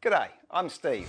G'day, I'm Steve.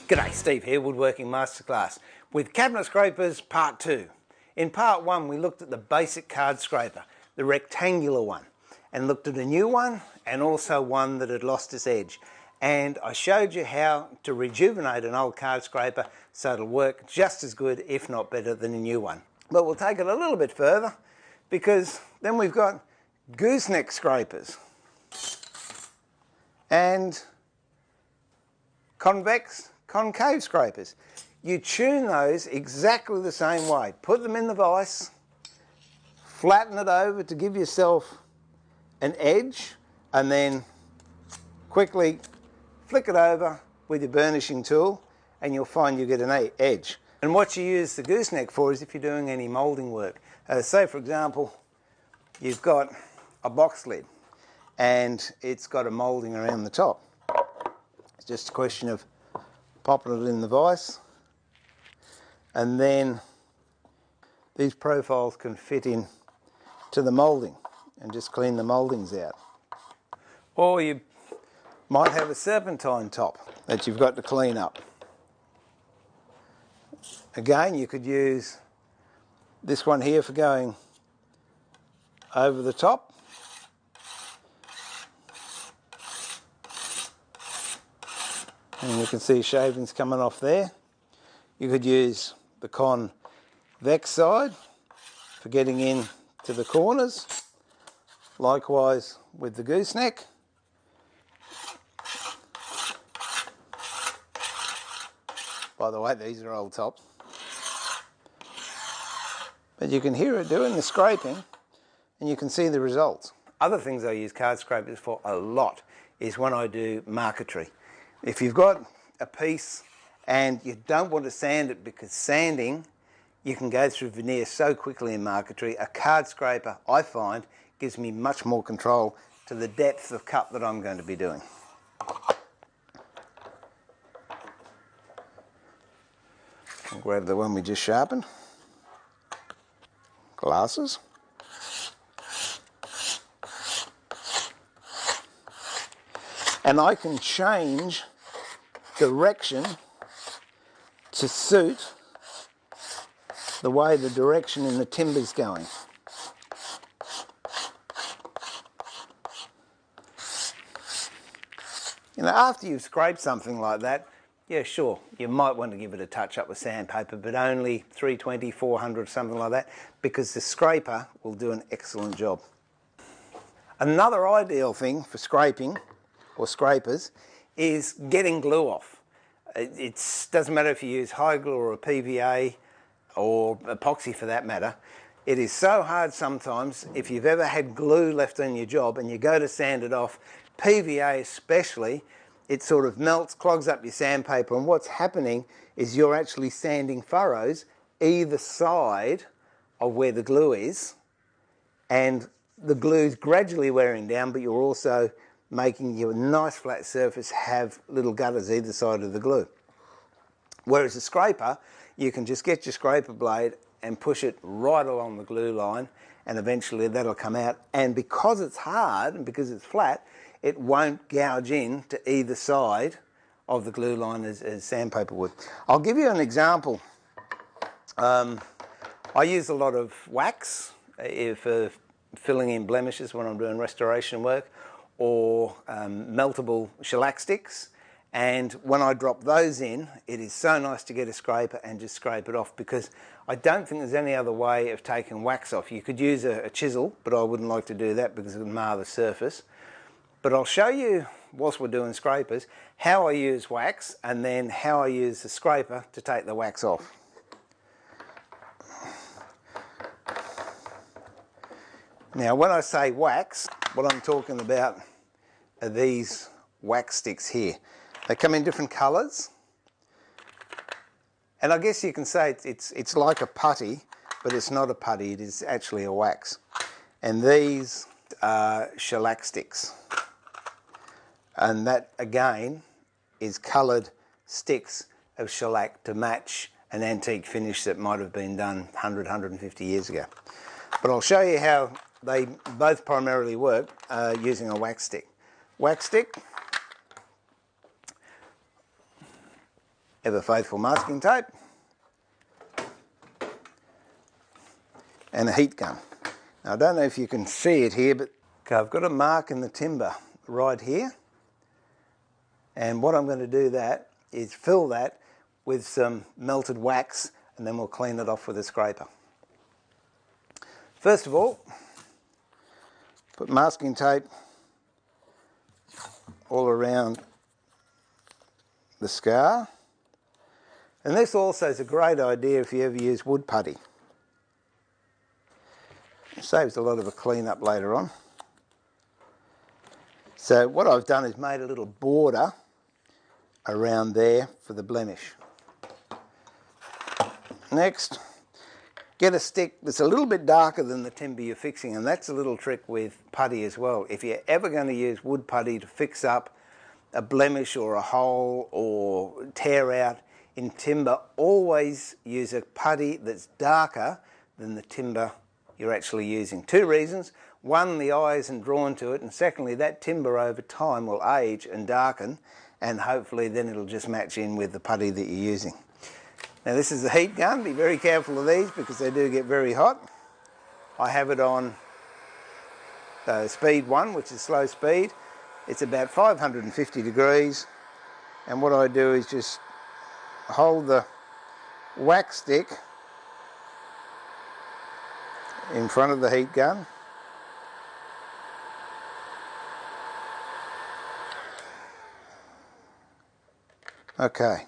G'day, Steve here, Woodworking Masterclass with Cabinet Scrapers Part 2. In Part 1 we looked at the basic card scraper, the rectangular one, and looked at a new one and also one that had lost its edge. And I showed you how to rejuvenate an old card scraper so it'll work just as good, if not better, than a new one. But we'll take it a little bit further, because then we've got gooseneck scrapers and convex, concave scrapers. You tune those exactly the same way. Put them in the vise, flatten it over to give yourself an edge, and then quickly flick it over with your burnishing tool and you'll find you get an edge. And what you use the gooseneck for is if you're doing any moulding work. Say for example, you've got a box lid and it's got a moulding around the top. It's just a question of popping it in the vise, and then these profiles can fit in to the moulding and just clean the mouldings out. Or you might have a serpentine top that you've got to clean up. Again, you could use this one here for going over the top. And you can see shavings coming off there. You could use the convex side for getting in to the corners. Likewise with the gooseneck. By the way, these are old tops. But you can hear it doing the scraping and you can see the results. Other things I use card scrapers for a lot is when I do marquetry. If you've got a piece and you don't want to sand it, because sanding, you can go through veneer so quickly in marquetry, a card scraper, I find, gives me much more control to the depth of cut that I'm going to be doing. I'll grab the one we just sharpened. Glasses. And I can change direction to suit the way the direction in the timber's going. You know, after you've scraped something like that, yeah, sure, you might want to give it a touch up with sandpaper, but only 320, 400, something like that, because the scraper will do an excellent job. Another ideal thing for scraping or scrapers is getting glue off. It doesn't matter if you use high glue or a PVA or epoxy for that matter. It is so hard sometimes, if you've ever had glue left on your job and you go to sand it off, PVA especially, it sort of melts, clogs up your sandpaper, and what's happening is you're actually sanding furrows either side of where the glue is, and the glue's gradually wearing down, but you're also making your nice flat surface have little gutters either side of the glue. Whereas a scraper, you can just get your scraper blade and push it right along the glue line, and eventually that'll come out. And because it's hard and because it's flat, it won't gouge in to either side of the glue line as sandpaper would. I'll give you an example. I use a lot of wax for filling in blemishes when I'm doing restoration work, or meltable shellac sticks, and when I drop those in, it is so nice to get a scraper and just scrape it off, because I don't think there's any other way of taking wax off. You could use a chisel, but I wouldn't like to do that because it would mar the surface. But I'll show you, whilst we're doing scrapers, how I use wax and then how I use the scraper to take the wax off. Now when I say wax, what I'm talking about are these wax sticks here. They come in different colours, and I guess you can say it's like a putty, but it's not a putty, it is actually a wax. And these are shellac sticks, and that again is coloured sticks of shellac to match an antique finish that might have been done 100, 150 years ago. But I'll show you how they both primarily work using a wax stick. Wax stick, ever faithful masking tape, and a heat gun. Now I don't know if you can see it here, but okay, I've got a mark in the timber right here, and what I'm going to do that is fill that with some melted wax, and then we'll clean it off with a scraper. First of all, put masking tape all around the scar. And this also is a great idea if you ever use wood putty. It saves a lot of a clean up later on. So what I've done is made a little border around there for the blemish. Next, get a stick that's a little bit darker than the timber you're fixing, and that's a little trick with putty as well. If you're ever going to use wood putty to fix up a blemish or a hole or tear out in timber, always use a putty that's darker than the timber you're actually using. Two reasons. One, the eye isn't drawn to it, and secondly, that timber over time will age and darken, and hopefully then it'll just match in with the putty that you're using. Now this is the heat gun. Be very careful of these because they do get very hot. I have it on speed 1, which is slow speed. It's about 550 degrees, and what I do is just hold the wax stick in front of the heat gun. Okay,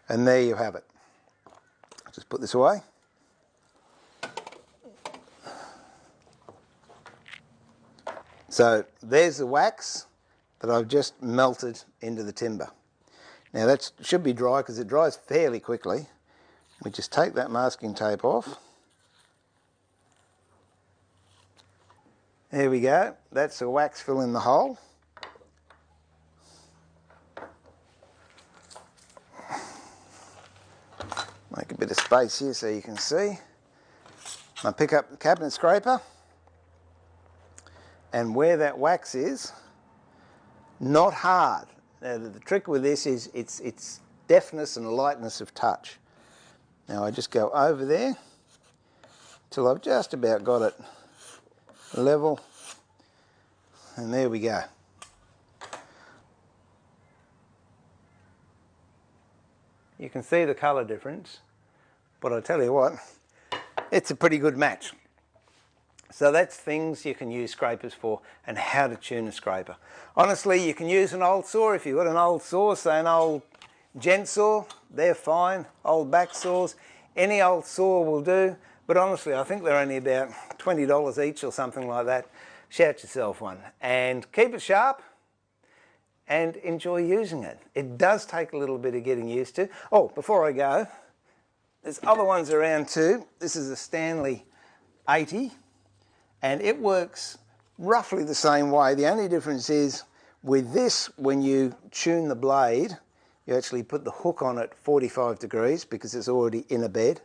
and there you have it. Just put this away. So there's the wax that I've just melted into the timber. Now that should be dry because it dries fairly quickly. We just take that masking tape off. There we go. That's the wax filling the hole. Make a bit of space here so you can see. I pick up the cabinet scraper, and where that wax is, not hard. Now the trick with this is its deftness and lightness of touch. Now I just go over there till I've just about got it level, and there we go. You can see the colour difference, but I tell you what, it's a pretty good match. So that's things you can use scrapers for, and how to tune a scraper. Honestly, you can use an old saw. If you've got an old saw, say an old gent saw, they're fine. Old back saws, any old saw will do. But honestly, I think they're only about $20 each or something like that. Shout yourself one, and keep it sharp and enjoy using it. It does take a little bit of getting used to. Oh, before I go, there's other ones around too. This is a Stanley 80, and it works roughly the same way. The only difference is with this, when you tune the blade, you actually put the hook on at 45 degrees because it's already in a bed.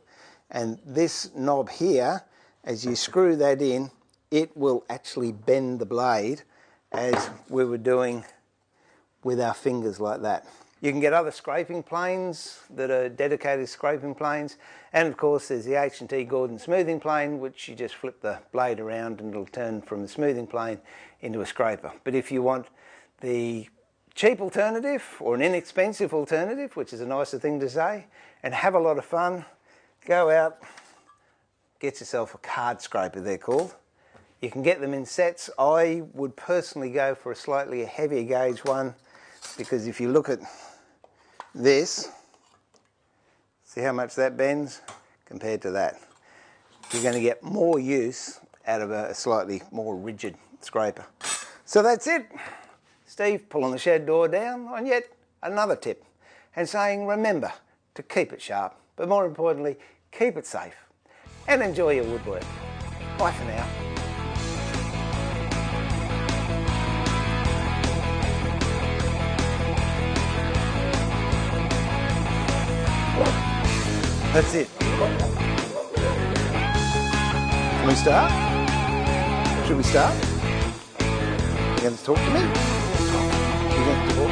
And this knob here, as you screw that in, it will actually bend the blade as we were doing with our fingers like that. You can get other scraping planes that are dedicated scraping planes, and of course there's the H&T Gordon smoothing plane, which you just flip the blade around and it'll turn from a smoothing plane into a scraper. But if you want the cheap alternative or an inexpensive alternative, which is a nicer thing to say, and have a lot of fun, go out, get yourself a card scraper, they're called. You can get them in sets. I would personally go for a slightly heavier gauge one, because if you look at this, see how much that bends compared to that. You're going to get more use out of a slightly more rigid scraper. So that's it. Steve pulling the shed door down on yet another tip and saying remember to keep it sharp, but more importantly, keep it safe and enjoy your woodwork. Bye for now. That's it. Can we start? Should we start? You going to talk to me? You going to talk?